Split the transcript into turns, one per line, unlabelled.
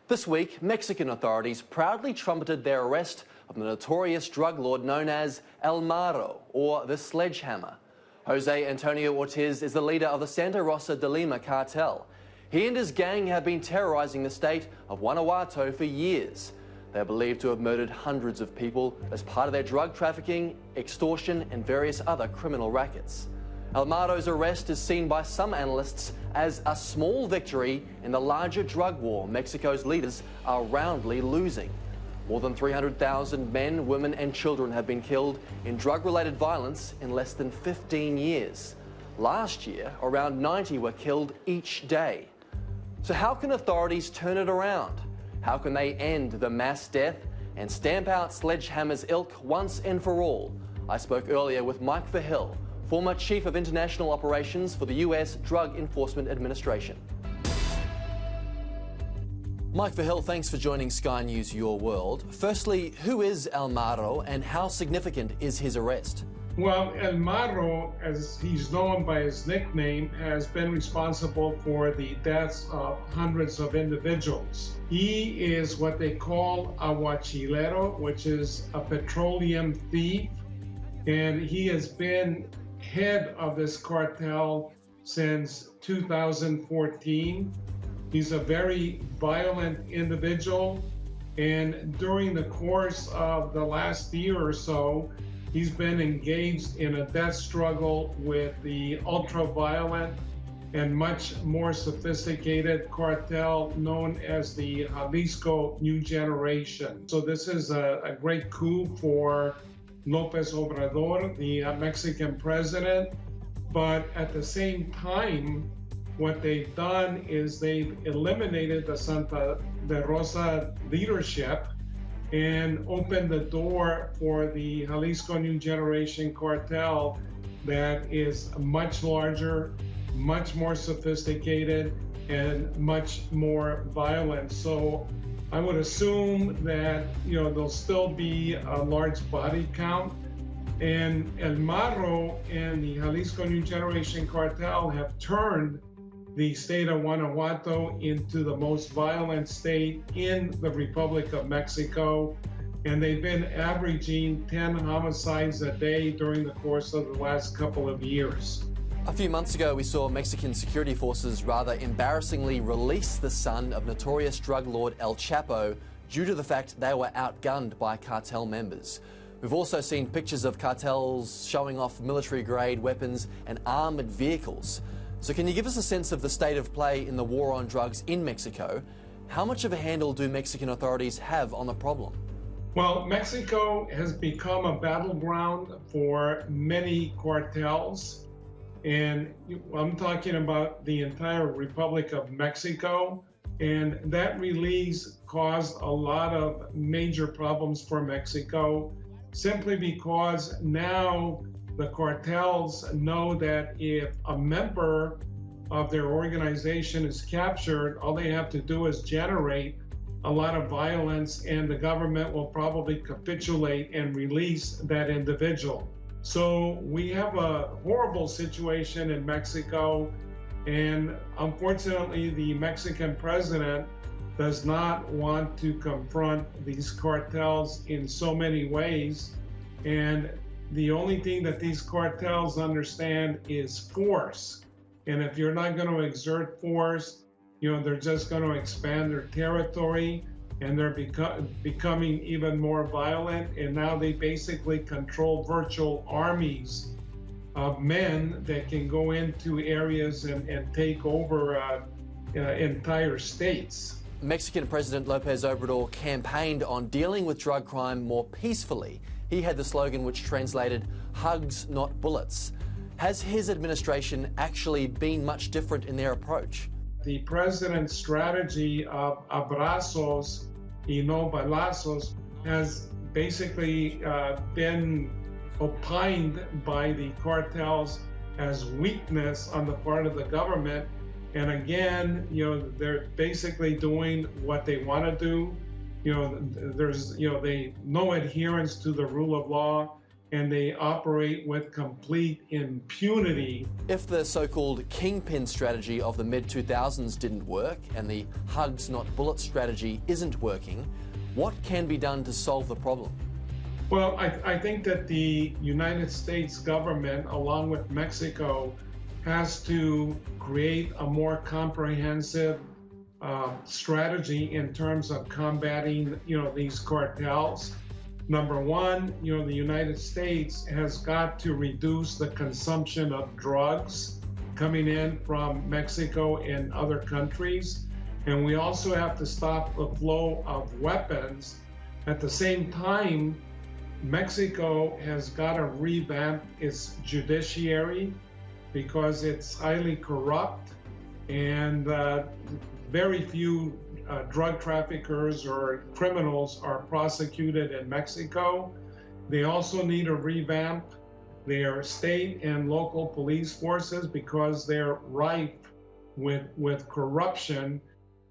This week, Mexican authorities proudly trumpeted their arrest of the notorious drug lord known as El Marro, or the Sledgehammer. Jose Antonio Ortiz is the leader of the Santa Rosa de Lima cartel. He and his gang have been terrorizing the state of Guanajuato for years. They are believed to have murdered hundreds of people as part of their drug trafficking, extortion, and various other criminal rackets. El Marro's arrest is seen by some analysts as a small victory in the larger drug war Mexico's leaders are roundly losing. More than 300,000 men, women, and children have been killed in drug-related violence in less than 15 years. Last year, around 90 were killed each day. So how can authorities turn it around? How can they end the mass death and stamp out Sledgehammer's ilk once and for all? I spoke earlier with Mike Vigil, former Chief of International Operations for the US Drug Enforcement Administration. Mike Vigil, thanks for joining Sky News Your World. Firstly, who is El Marro and how significant is his arrest?
Well, El Marro, as he's known by his nickname, has been responsible for the deaths of hundreds of individuals. He is what they call a huachilero, which is a petroleum thief, and he has been head of this cartel since 2014. He's a very violent individual, and during the course of the last year or so, he's been engaged in a death struggle with the ultra-violent and much more sophisticated cartel known as the Jalisco New Generation. So this is a great coup for Lopez Obrador, the Mexican president, but at the same time, what they've done is they've eliminated the Santa Rosa leadership and opened the door for the Jalisco New Generation cartel that is much larger, much more sophisticated, and much more violent. So I would assume that, there'll still be a large body count. And El Marro and the Jalisco New Generation cartel have turned the state of Guanajuato into the most violent state in the Republic of Mexico. And they've been averaging 10 homicides a day during the course of the last couple of years.
A few months ago, we saw Mexican security forces rather embarrassingly release the son of notorious drug lord El Chapo due to the fact they were outgunned by cartel members. We've also seen pictures of cartels showing off military-grade weapons and armoured vehicles. So can you give us a sense of the state of play in the war on drugs in Mexico? How much of a handle do Mexican authorities have on the problem?
Well, Mexico has become a battleground for many cartels. And I'm talking about the entire Republic of Mexico. And that release caused a lot of major problems for Mexico, simply because now the cartels know that if a member of their organization is captured, all they have to do is generate a lot of violence and the government will probably capitulate and release that individual. So we have a horrible situation in Mexico, and unfortunately the Mexican president does not want to confront these cartels in so many ways. And the only thing that these cartels understand is force. And if you're not going to exert force, they're just going to expand their territory, and they're becoming even more violent. And now they basically control virtual armies of men that can go into areas and take over entire states.
Mexican President Lopez Obrador campaigned on dealing with drug crime more peacefully. He had the slogan which translated, "Hugs, not bullets." Has his administration actually been much different in their approach?
The president's strategy of abrazos y no balazos has basically been opined by the cartels as weakness on the part of the government. And again, they're basically doing what they want to do. There's, no adherence to the rule of law. and they operate with complete impunity.
If the so-called kingpin strategy of the mid-2000s didn't work and the hugs not bullets strategy isn't working, what can be done to solve the problem?
Well, I think that the United States government, along with Mexico, has to create a more comprehensive strategy in terms of combating, these cartels. Number one, the United States has got to reduce the consumption of drugs coming in from Mexico and other countries. And we also have to stop the flow of weapons. At the same time, Mexico has got to revamp its judiciary because it's highly corrupt, and very few drug traffickers or criminals are prosecuted in Mexico. They also need to revamp their state and local police forces because they're rife with corruption